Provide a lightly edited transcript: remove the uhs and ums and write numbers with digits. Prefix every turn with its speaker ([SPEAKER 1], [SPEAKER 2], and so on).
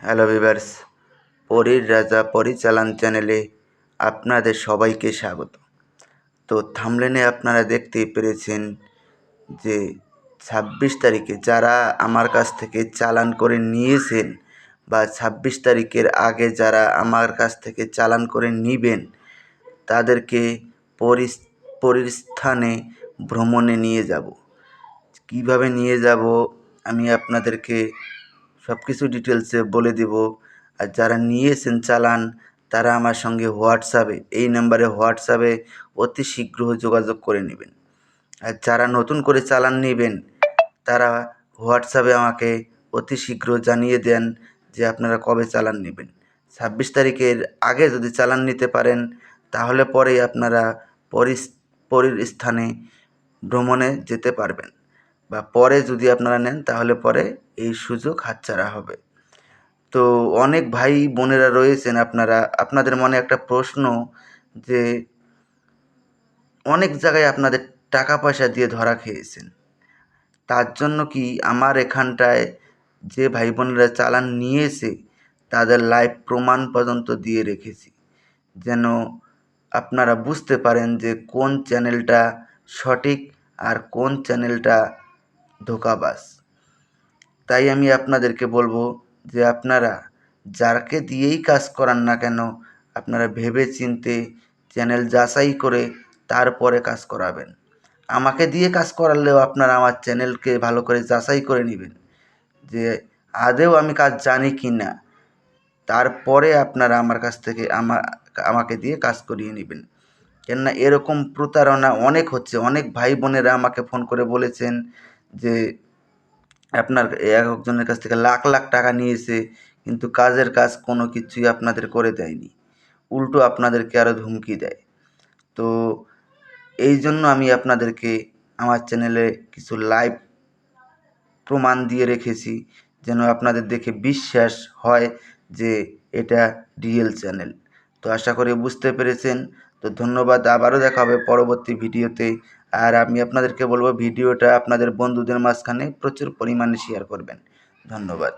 [SPEAKER 1] Hello viewers, পরীর রাজা পরিচালন চ্যানেলে আপনাদের সবাইকে স্বাগত। তো থাম্বনেলে আপনারা দেখতেই পেরেছেন যে ২৬ তারিখে যারা আমার কাছ থেকে চালান করে নিয়েছেন বা ২৬ তারিখের আগে যারা আমার কাছ থেকে চালান করে নিবেন তাদেরকে পরীর স্থানে ভ্রমণে নিয়ে যাব। কীভাবে নিয়ে যাব আমি আপনাদেরকে সব কিছু ডিটেলসে বলে দেব। আর যারা নিয়েছেন চালান তারা আমার সঙ্গে হোয়াটসঅ্যাপে এই নাম্বারে হোয়াটসঅ্যাপে অতি শীঘ্র যোগাযোগ করে নেবেন। আর যারা নতুন করে চালান নেবেন তারা হোয়াটসঅ্যাপে আমাকে অতি শীঘ্র জানিয়ে দেন যে আপনারা কবে চালান নেবেন। ২৬ তারিখের আগে যদি চালান নিতে পারেন তাহলে পরেই আপনারা পরীর স্থানে ভ্রমণে যেতে পারবেন, বা পরে যদি আপনারা নেন তাহলে পরে এই সুযোগ হাতছাড়া হবে। তো অনেক ভাই বোনেরা রয়েছেন আপনাদের মনে একটা প্রশ্ন যে অনেক জায়গায় আপনাদের টাকা পয়সা দিয়ে ধরা খেয়েছেন, তার জন্য কি আমার এখানটায় যে ভাই বোনেরা চালান নিয়েছে তাদের লাইভ প্রমাণ পর্যন্ত দিয়ে রেখেছি, যেন আপনারা বুঝতে পারেন যে কোন চ্যানেলটা সঠিক আর কোন চ্যানেলটা ধোঁকাবাজ। তাই আমি আপনাদেরকে বলবো যে আপনারা যাকে দিয়েই কাজ করান না কেন আপনারা ভেবে চিন্তে চ্যানেল যাচাই করে তারপরে কাজ করাবেন। আমাকে দিয়ে কাজ করালেও আপনারা আমার চ্যানেলকে ভালো করে যাচাই করে নেবেন যে আদৌ আমি কাজ জানি কি না, তারপরে আপনারা আমার কাছ থেকে আমাকে দিয়ে কাজ করিয়ে নেবেন। কেননা এরকম প্রতারণা অনেক হচ্ছে। অনেক ভাই বোনেরা আমাকে ফোন করে বলেছেন যে আপনার একজনের কাছ থেকে লাখ লাখ টাকা নিয়েছে, কিন্তু কাজের কাজ কোনো কিছুই আপনাদের করে দেয়নি, উল্টো আপনাদেরকে আরও ধমকি দেয়। তো এই জন্য আমি আপনাদেরকে আমার চ্যানেলে কিছু লাইভ প্রমাণ দিয়ে রেখেছি, যেন আপনাদের দেখে বিশ্বাস হয় যে এটা রিয়েল চ্যানেল। তো আশা করি বুঝতে পেরেছেন। তো ধন্যবাদ, আবারও দেখা হবে পরবর্তী ভিডিওতে। আর আমি আপনাদেরকে বলবো ভিডিওটা আপনাদের বন্ধুদের মাঝখানে প্রচুর পরিমাণে শেয়ার করবেন। ধন্যবাদ।